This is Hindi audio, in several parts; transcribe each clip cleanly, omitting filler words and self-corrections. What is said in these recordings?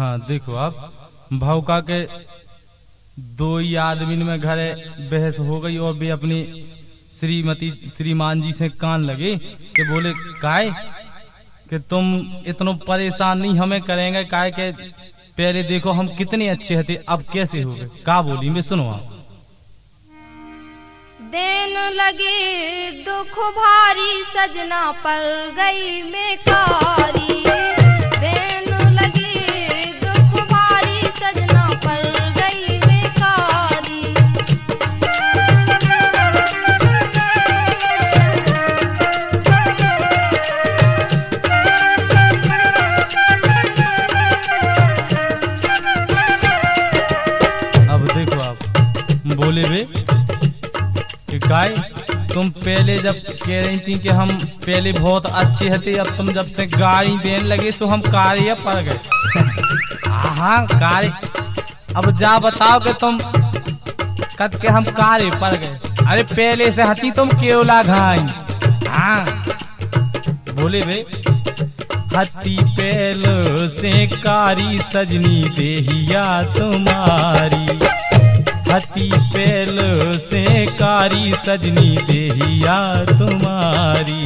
हाँ देखो आप भौका के दो ही आदमी में घरे बहस हो गई और भी अपनी श्रीमती श्रीमान जी से कान लगे कि बोले काय कि तुम इतना परेशान नहीं हमें करेंगे काय के पहले देखो हम कितने अच्छे थे अब कैसे हो गए। का बोली मैं सुनो आप। देन लगे दुख भारी सजना पर गई मैं कारी। देन लगे दुख भारी सजना पर गई मैं कारी। अब देखो आप बोले वे कि काय तुम पहले जब कह रही थी कि हम पहले बहुत अच्छे थे अब तुम जब से गाड़ी देने लगे तो हम कार्य पड़ गए। हाँ कार्य अब जा बताओ कि तुम कद के हम कार्य पड़ गए। अरे पहले से हती तुम केवला घाई। हाँ बोले वे हती पहले से कारी सजनी देहिया तुम्हारी। हती पेल से कारी सजनी देहिया तुम्हारी।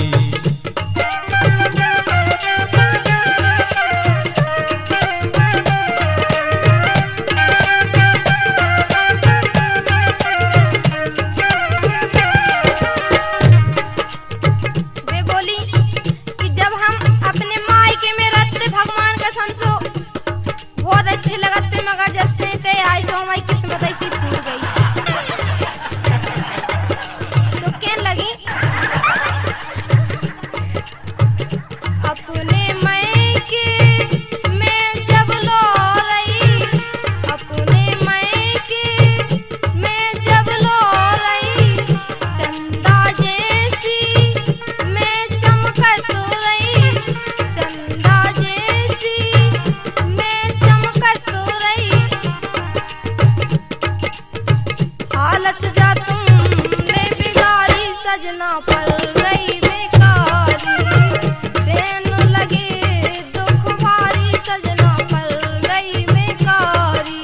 वे बोली कि जब हम अपने मायके में रहते भगवान कसम सो बहुत अच्छे लगते मगर जब से ते आई सो हमारी किस्मत ऐसी फूल गई। तो कहने लगी अपने मायके में जब लो रही। अपने मायके में जब लो रही चंदा जैसी मैं चमकत रही। चंदा जैसी मैं चमकत रही। हालत जा तुमने बिगाड़ी सजना पर गई बेकारी। देन लगे दुख भारी सजना पर गई बेकारी।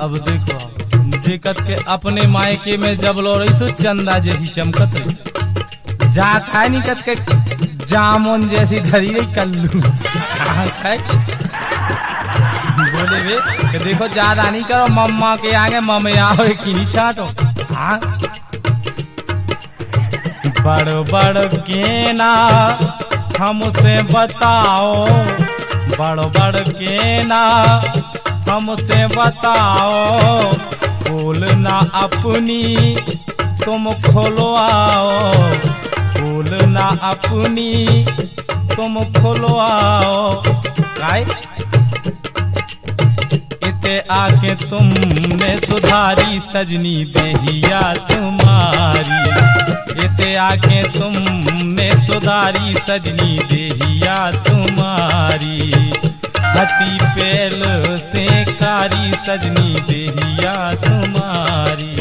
अब देखो आप दिक्कत के अपने मायके में जब लो रही सो चंदा जैसी चमकत रही। जा खाए नहीं कत के जामुन जैसी धरी रही कल्लू। हाँ खाए बोले वे कि देखो ज्यादा नहीं करो मम्मा के आगे मम्मी आओ की नहीं छाटो। हाँ बड़ बड़ के ना हमसे बताओ। बड़ बड़ के ना हमसे बताओ। बोलना अपनी तुम खोलवाओ। बोलना अपनी तुम खोलवाओ। काय इते आके तुमने सुधारी सजनी देहिया तुम्हारी। इते आके तुमने सुधारी सजनी देहिया तुम्हारी। हती पेल से कारी सजनी देहिया तुम्हारी।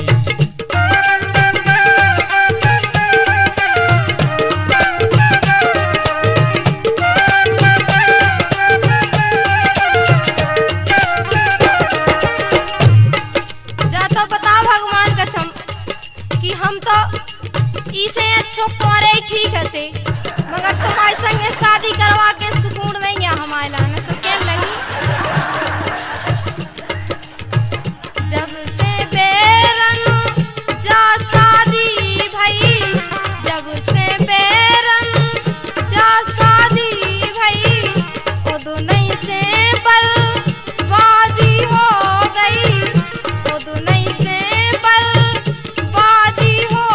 जा तो बताओ भगवान कसम कि हम तो इसे अच्छो तुम्हारे ठीक है मगर तुम्हारे संगे शादी करवा के सुकून नहीं है हमारे लाने। तो कहने लगी जब से बेरन जा शादी भई। जब से बेरन जा शादी भई ओ दुनई से बर्बादी हो गई। ओ दुनई से बर्बादी हो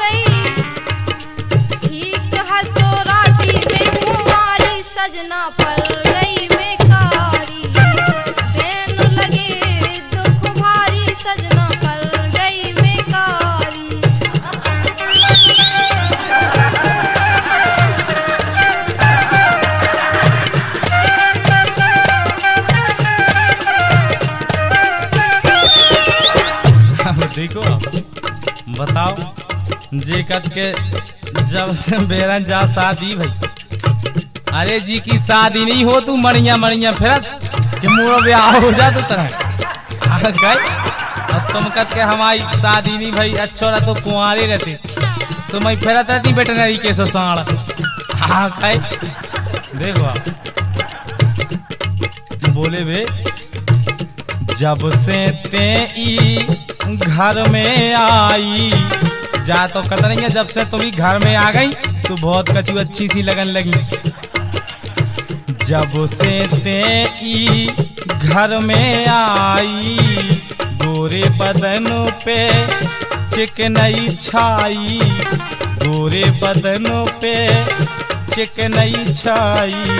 गई। ठीक है तो राती में तुम्हारी बताओ जे कत के जब से बेरन जा शादी भाई। अरे जी की शादी नहीं हो तू मणिया मणिया फिरत कि मोरो ब्याह हो जा तू तरह गए। अब तुम कत के हमारी शादी नहीं भाई, अच्छा रहा तो कुंवारे रहते तो मैं फिरत रहती वेटनरी के साड़। हाँ कहे देखो आप बोले बे जब से ते ई घर में आई जा तो कत नहीं है, जब से तुम घर में आ गई तो बहुत कचू अच्छी सी लगन लगी। जब से ते ई घर में आई गोरे बदन पे चिकनई छाई, गोरे बदन पे चिकनई छाई।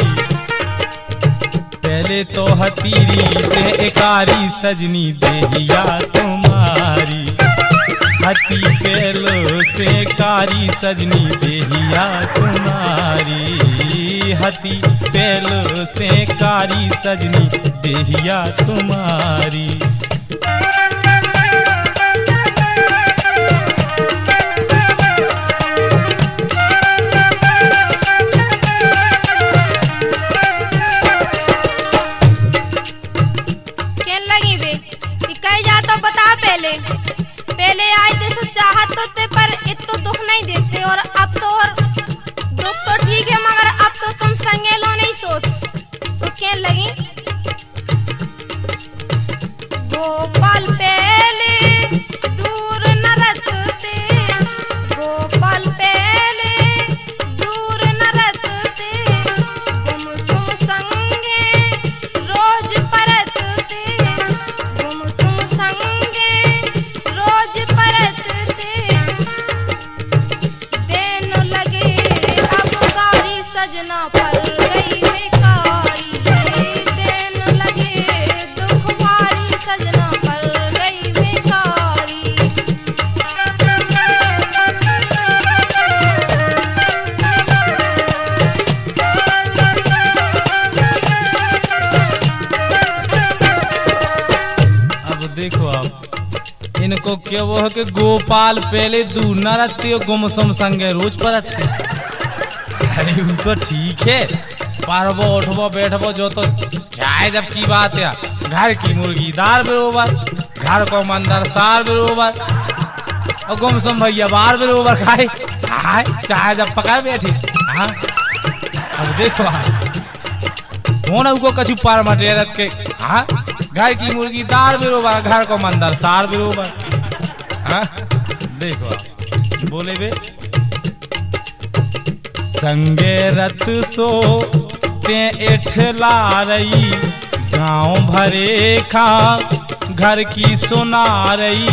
पहले तो हतीरी से एकारी सजनी देहिया तुम्हारी, हती पेलो से कारी सजनी देहिया तुम्हारी, हती पेलो से कारी सजनी देहिया तुम्हारी। पहले आए थे सब चाहत तो थे पर इतना दुख नहीं देते, और अब तो और दुख तो ठीक है मगर अब तो तुम संगे लो नहीं सोच तो क्या लगी। गोपाल पहले दूर न रखते, गोपाल पहले दूर न रखते, गुमसुम संगे रोज परतते, गुमसुम संगे रोज परतते। देन लगे अब कारी सजना पर गई बेकारी, देन लगे दुख भारी सजना पर गई बेकारी। अब देखो आप इनको क्या वो है कि गोपाल पहले दूर न रखते हो गुमसुम संगे रोज परतते। अरे वो तो ठीक है, पारबो उठबो बैठबो जो तो चाहे जब की बात है। घर की मुर्गी दार बरोबर, घर को मंदर सार बरोबर, और गुमसुम भैया बार बरोबर खाए खाए चाहे जब पका बैठी। हाँ अब देखो कौन उनको कछु पार मटे रख के। हाँ घर की मुर्गी दार बरोबर, घर को मंदर सार बरोबर। हाँ देखो आप बोले बे संगे रत सो ते एठला रही, गाँव भरे खा घर की सुना रही,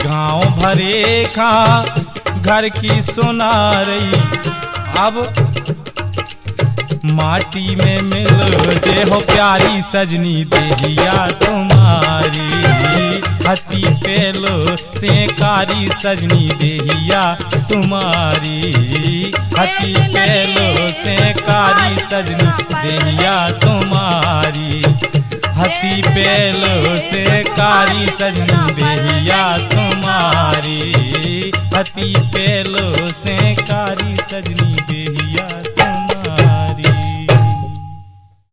गाँव भरे खा घर की सुना रही। अब माटी में मिल जे हो प्यारी सजनी देहिया तुम्हारी, हती पेलो से कारी सजनी देहिया तुम्हारी, हती पेलो से कारी सजनी देहिया तुम्हारी, हती पेलो से कारी सजनी देहिया तुम्हारी, हती पेलो से कारी सजनी देहिया।